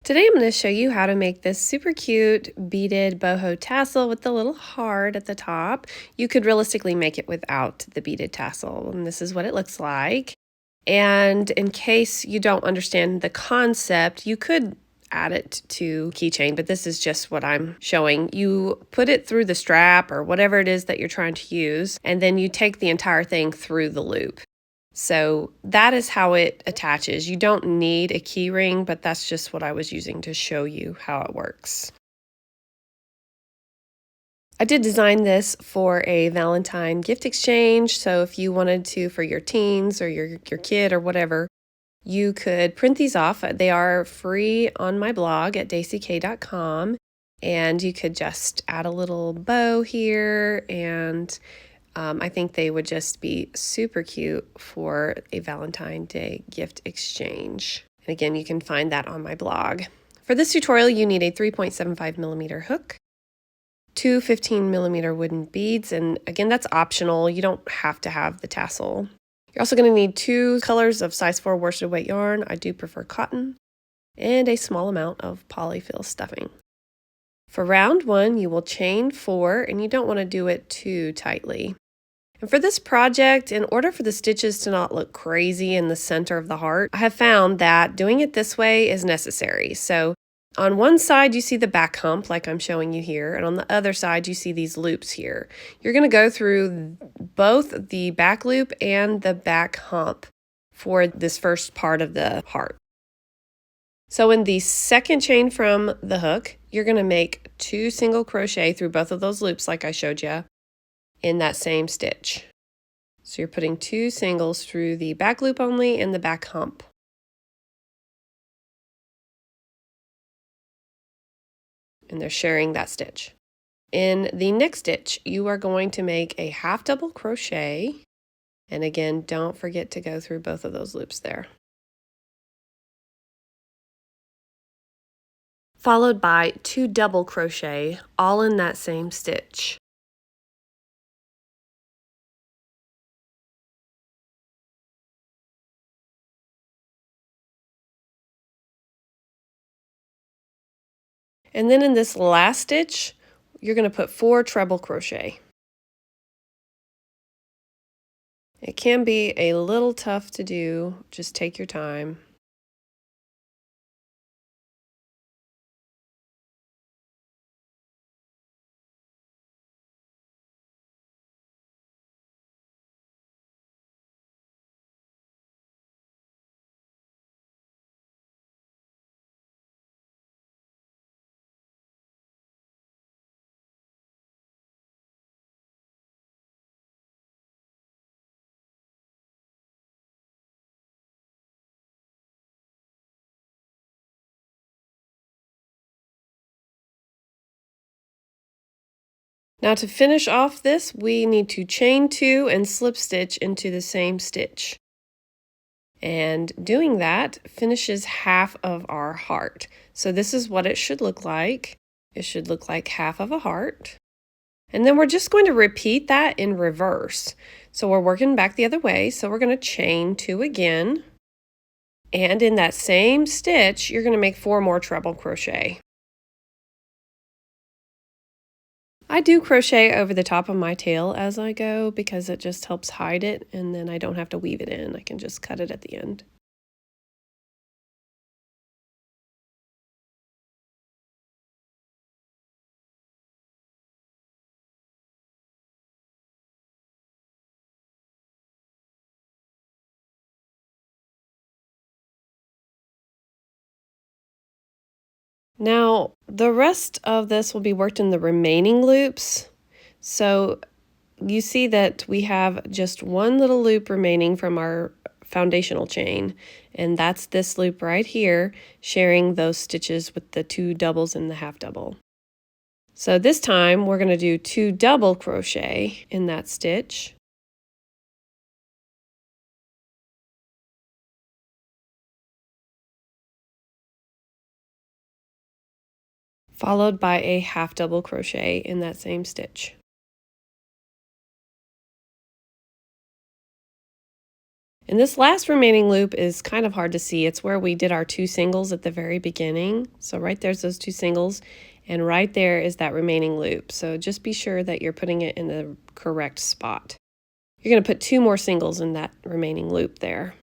Today I'm going to show you how to make this super cute beaded boho tassel with the little heart at the top. You could realistically make it without the beaded tassel, and this is what it looks like. And in case you don't understand the concept, you could add it to keychain, but this is just what I'm showing. You put it through the strap or whatever it is that you're trying to use, and then you take the entire thing through the loop. So that is how it attaches. You don't need a key ring, but that's just what I was using to show you how it works. I did design this for a Valentine gift exchange, so if you wanted to for your teens or your kid or whatever, you could print these off. They are free on my blog at daisyk.com, and you could just add a little bow here, and I think they would just be super cute for a Valentine Day gift exchange. And again, you can find that on my blog. For this tutorial, you need a 3.75mm hook, two 15mm wooden beads, and again, that's optional. You don't have to have the tassel. You're also going to need 2 colors of size 4 worsted weight yarn. I do prefer cotton, and a small amount of polyfill stuffing. For round 1, you will chain 4, and you don't want to do it too tightly. And for this project, in order for the stitches to not look crazy in the center of the heart, I have found that doing it this way is necessary. So on one side, you see the back hump like I'm showing you here, and on the other side, you see these loops here. You're going to go through both the back loop and the back hump for this first part of the heart. So in the second chain from the hook, you're going to make 2 single crochet through both of those loops like I showed you in that same stitch. So you're putting 2 singles through the back loop only and the back hump. And they're sharing that stitch. In the next stitch, you are going to make a half double crochet. And again, don't forget to go through both of those loops there. Followed by 2 double crochet, all in that same stitch. And then in this last stitch, you're going to put 4 treble crochet. It can be a little tough to do, just take your time. Now to finish off this, we need to chain 2 and slip stitch into the same stitch. And doing that finishes half of our heart. So this is what it should look like. It should look like half of a heart. And then we're just going to repeat that in reverse. So we're working back the other way. So we're going to chain 2 again. And in that same stitch, you're going to make 4 more treble crochet. I do crochet over the top of my tail as I go because it just helps hide it, and then I don't have to weave it in. I can just cut it at the end. Now, the rest of this will be worked in the remaining loops. So you see that we have just one little loop remaining from our foundational chain, and that's this loop right here, sharing those stitches with the 2 doubles and the half double. So this time we're going to do 2 double crochet in that stitch. Followed by a half double crochet in that same stitch. And this last remaining loop is kind of hard to see. It's where we did our 2 singles at the very beginning. So right there's those 2 singles, and right there is that remaining loop. So just be sure that you're putting it in the correct spot. You're going to put 2 more singles in that remaining loop there.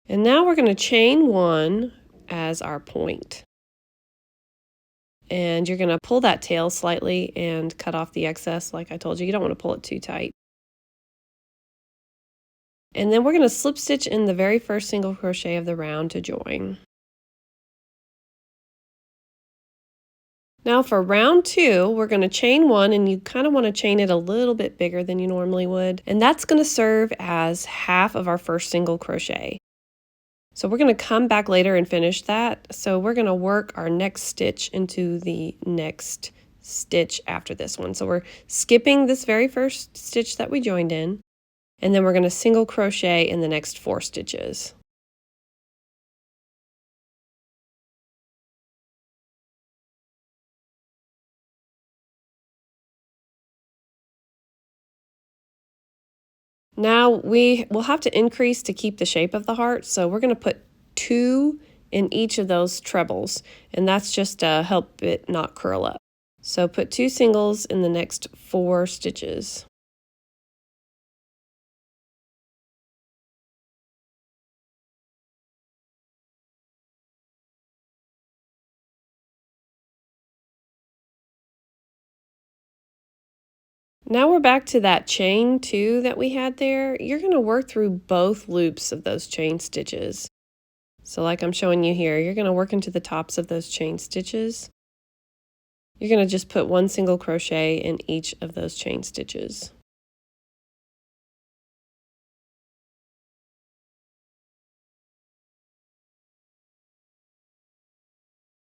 And now we're going to chain 1 as our point. And you're going to pull that tail slightly and cut off the excess like I told you. You don't want to pull it too tight. And then we're going to slip stitch in the very first single crochet of the round to join. Now for round 2, we're going to chain 1, and you kind of want to chain it a little bit bigger than you normally would. And that's going to serve as half of our first single crochet. So we're going to come back later and finish that. So we're going to work our next stitch into the next stitch after this one. So we're skipping this very first stitch that we joined in, and then we're going to single crochet in the next 4 stitches. Now we will have to increase to keep the shape of the heart, so we're going to put 2 in each of those trebles, and that's just to help it not curl up. So put 2 singles in the next 4 stitches. Now we're back to that chain 2 that we had there. You're going to work through both loops of those chain stitches. So like I'm showing you here, you're going to work into the tops of those chain stitches. You're going to just put 1 single crochet in each of those chain stitches.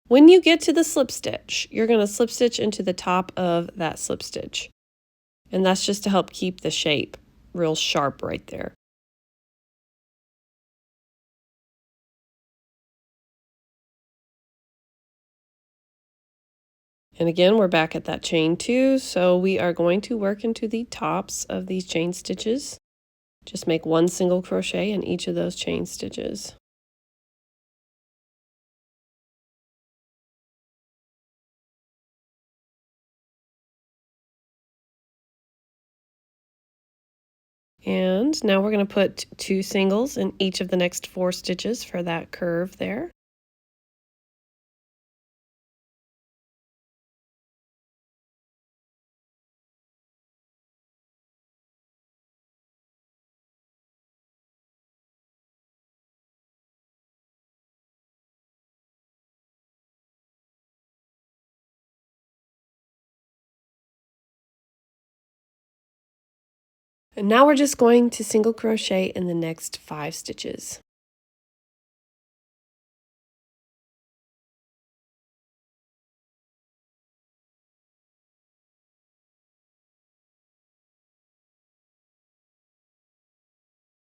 When you get to the slip stitch, you're going to slip stitch into the top of that slip stitch. And that's just to help keep the shape real sharp right there. And again, we're back at that chain 2, so we are going to work into the tops of these chain stitches. Just make 1 single crochet in each of those chain stitches. And now we're going to put 2 singles in each of the next 4 stitches for that curve there. And now we're just going to single crochet in the next 5 stitches.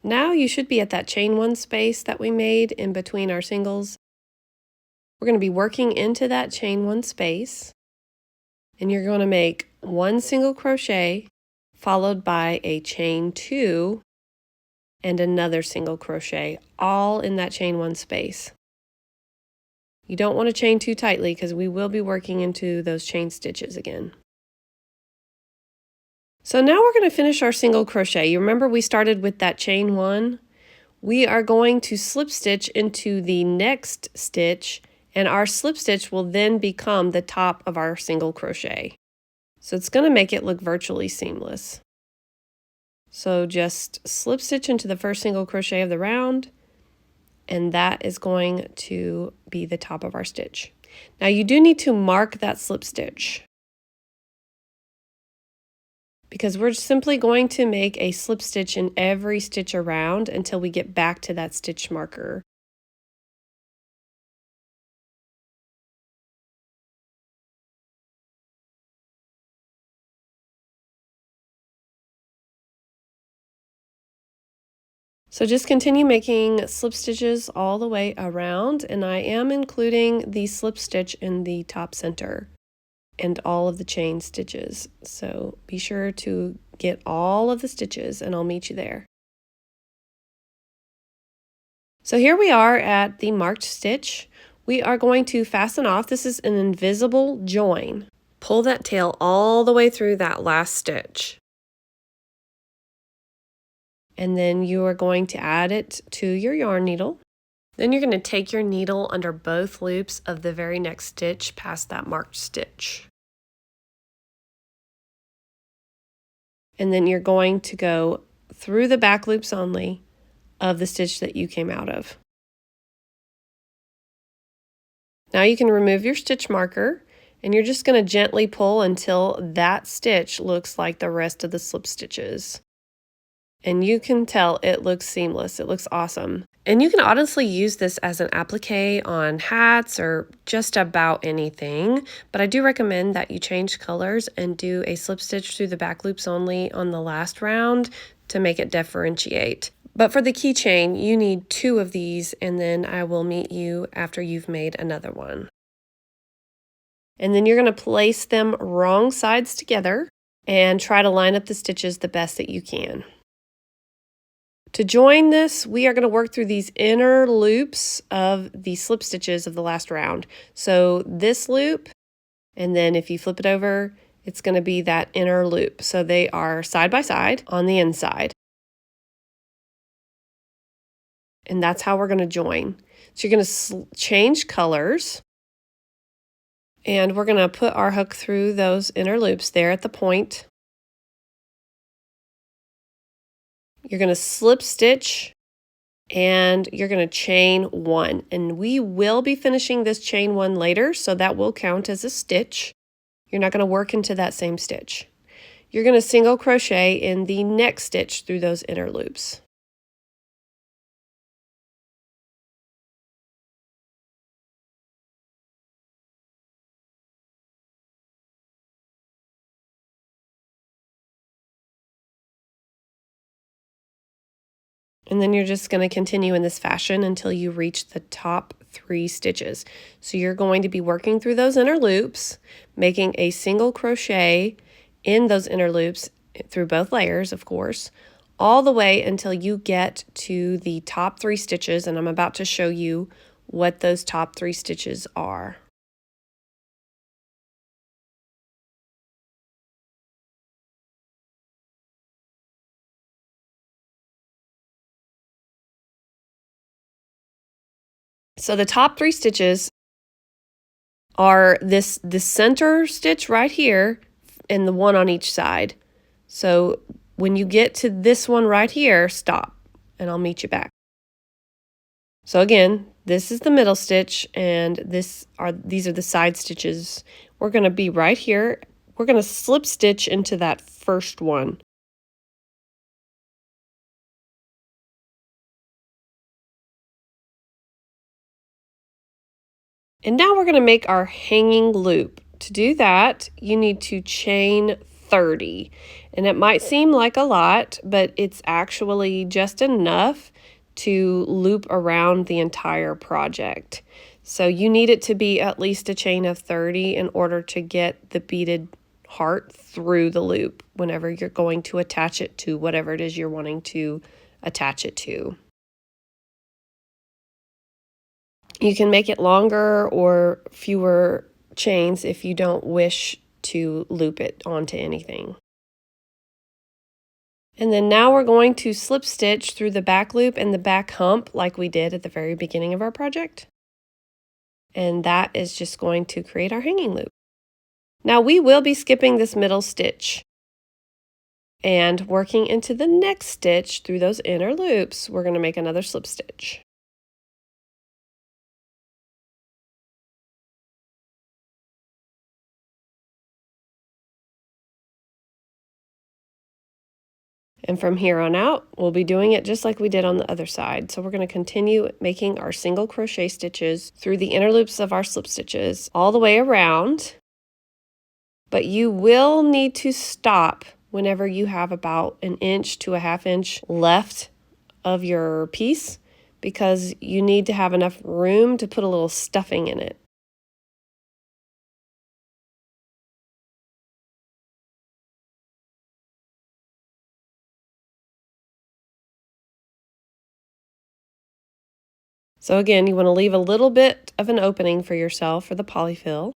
Now you should be at that chain 1 space that we made in between our singles. We're going to be working into that chain 1 space, and you're going to make 1 single crochet followed by a chain 2 and another single crochet, all in that chain 1 space. You don't want to chain too tightly because we will be working into those chain stitches again. So now we're going to finish our single crochet. You remember we started with that chain 1? We are going to slip stitch into the next stitch, and our slip stitch will then become the top of our single crochet. So it's going to make it look virtually seamless. So just slip stitch into the first single crochet of the round, and that is going to be the top of our stitch. Now you do need to mark that slip stitch, because we're simply going to make a slip stitch in every stitch around until we get back to that stitch marker. So just continue making slip stitches all the way around, and I am including the slip stitch in the top center and all of the chain stitches. So be sure to get all of the stitches and I'll meet you there. So here we are at the marked stitch. We are going to fasten off. This is an invisible join. Pull that tail all the way through that last stitch. And then you are going to add it to your yarn needle. Then you're going to take your needle under both loops of the very next stitch past that marked stitch. And then you're going to go through the back loops only of the stitch that you came out of. Now you can remove your stitch marker and you're just going to gently pull until that stitch looks like the rest of the slip stitches. And you can tell it looks seamless. It looks awesome. And you can honestly use this as an applique on hats or just about anything. But I do recommend that you change colors and do a slip stitch through the back loops only on the last round to make it differentiate. But for the keychain, you need 2 of these, and then I will meet you after you've made another one. And then you're going to place them wrong sides together and try to line up the stitches the best that you can. To join this, we are going to work through these inner loops of the slip stitches of the last round. So this loop, and then if you flip it over, it's going to be that inner loop. So they are side by side on the inside. And that's how we're going to join. So you're going to change colors. And we're going to put our hook through those inner loops there at the point. You're going to slip stitch and you're going to chain 1. And we will be finishing this chain 1 later, so that will count as a stitch. You're not going to work into that same stitch. You're going to single crochet in the next stitch through those inner loops. And then you're just going to continue in this fashion until you reach the top 3 stitches. So you're going to be working through those inner loops, making a single crochet in those inner loops through both layers, of course, all the way until you get to the top 3 stitches. And I'm about to show you what those top 3 stitches are. So the top 3 stitches are the center stitch right here and the one on each side. So when you get to this one right here, stop and I'll meet you back. So again, this is the middle stitch and these are the side stitches. We're going to be right here. We're going to slip stitch into that first one. And now we're going to make our hanging loop. To do that, you need to chain 30. And it might seem like a lot, but it's actually just enough to loop around the entire project. So you need it to be at least a chain of 30 in order to get the beaded heart through the loop whenever you're going to attach it to whatever it is you're wanting to attach it to. You can make it longer or fewer chains if you don't wish to loop it onto anything. And then now we're going to slip stitch through the back loop and the back hump like we did at the very beginning of our project. And that is just going to create our hanging loop. Now we will be skipping this middle stitch and working into the next stitch through those inner loops. We're going to make another slip stitch. And from here on out, we'll be doing it just like we did on the other side. So we're going to continue making our single crochet stitches through the inner loops of our slip stitches all the way around. But you will need to stop whenever you have about 1 inch to 1/2 inch left of your piece because you need to have enough room to put a little stuffing in it. So again, you want to leave a little bit of an opening for yourself for the polyfill.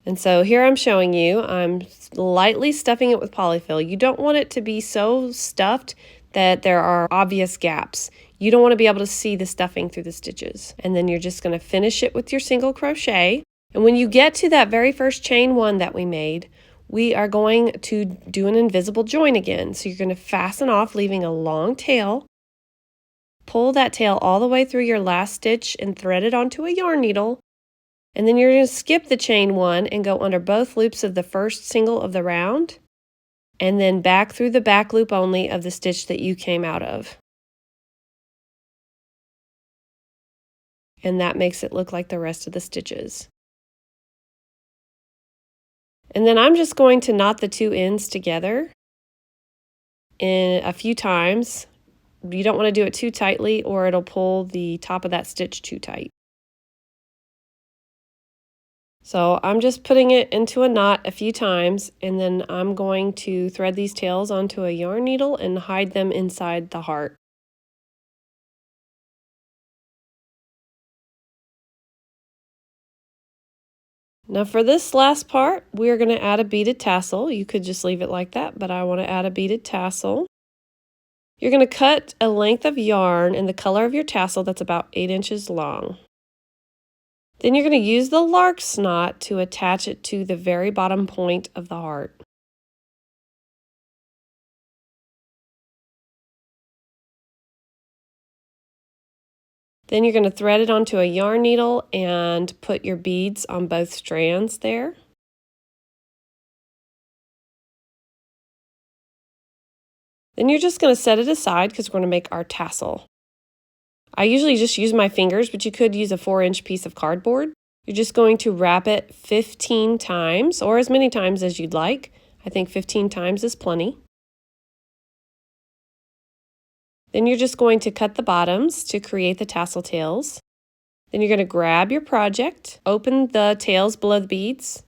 And so here I'm showing you, I'm lightly stuffing it with polyfill. You don't want it to be so stuffed that there are obvious gaps. You don't want to be able to see the stuffing through the stitches. And then you're just going to finish it with your single crochet. And when you get to that very first chain one that we made, we are going to do an invisible join again. So you're going to fasten off, leaving a long tail. Pull that tail all the way through your last stitch and thread it onto a yarn needle. And then you're going to skip the chain one and go under both loops of the first single of the round, and then back through the back loop only of the stitch that you came out of. And that makes it look like the rest of the stitches. And then I'm just going to knot the two ends together in a few times. You don't want to do it too tightly or it'll pull the top of that stitch too tight. So I'm just putting it into a knot a few times, and then I'm going to thread these tails onto a yarn needle and hide them inside the heart. Now for this last part, we're going to add a beaded tassel. You could just leave it like that, but I want to add a beaded tassel. You're going to cut a length of yarn in the color of your tassel that's about 8 inches long. Then you're going to use the lark's knot to attach it to the very bottom point of the heart. Then you're going to thread it onto a yarn needle and put your beads on both strands there. Then you're just going to set it aside because we're going to make our tassel. I usually just use my fingers, but you could use a 4-inch piece of cardboard. You're just going to wrap it 15 times, or as many times as you'd like. I think 15 times is plenty. Then you're just going to cut the bottoms to create the tassel tails. Then you're going to grab your project, open the tails below the beads,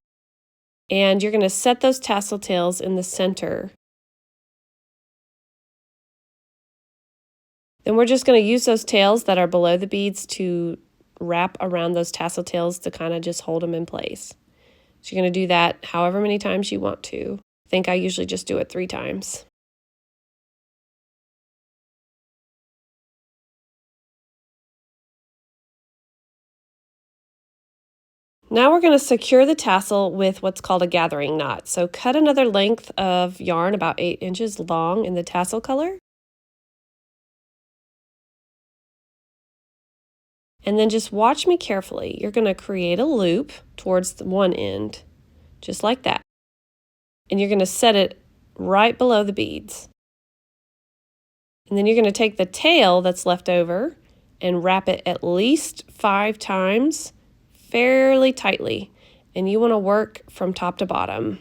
and you're going to set those tassel tails in the center. Then we're just going to use those tails that are below the beads to wrap around those tassel tails to kind of just hold them in place. So you're going to do that however many times you want to. I think I usually just do it 3 times. Now we're going to secure the tassel with what's called a gathering knot. So cut another length of yarn about 8 inches long in the tassel color. And then just watch me carefully. You're going to create a loop towards the one end, just like that. And you're going to set it right below the beads. And then you're going to take the tail that's left over and wrap it at least 5 times fairly tightly. And you want to work from top to bottom.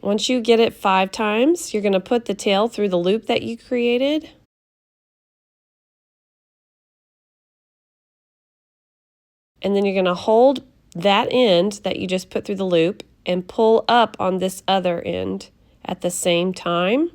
Once you get it 5 times, you're going to put the tail through the loop that you created. And then you're going to hold that end that you just put through the loop and pull up on this other end at the same time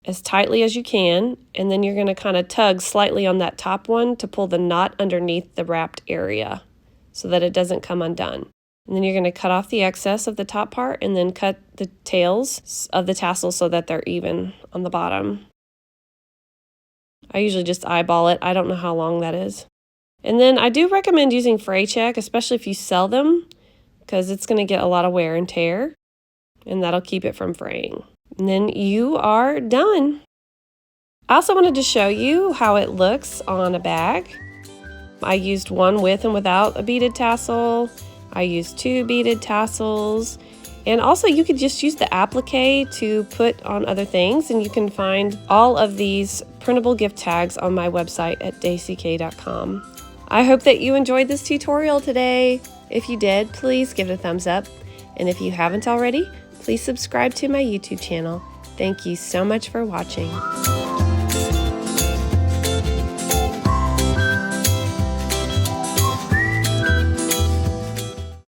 as tightly as you can. And then you're going to kind of tug slightly on that top one to pull the knot underneath the wrapped area so that it doesn't come undone. And then you're going to cut off the excess of the top part and then cut the tails of the tassel so that they're even on the bottom. I usually just eyeball it. I don't know how long that is. And then I do recommend using fray check, especially if you sell them, because it's going to get a lot of wear and tear, and that'll keep it from fraying. And then you are done. I also wanted to show you how it looks on a bag. I used one with and without a beaded tassel. I used 2 beaded tassels, and also you could just use the applique to put on other things, and you can find all of these printable gift tags on my website at daisyk.com. I hope that you enjoyed this tutorial today. If you did, please give it a thumbs up. And if you haven't already, please subscribe to my YouTube channel. Thank you so much for watching.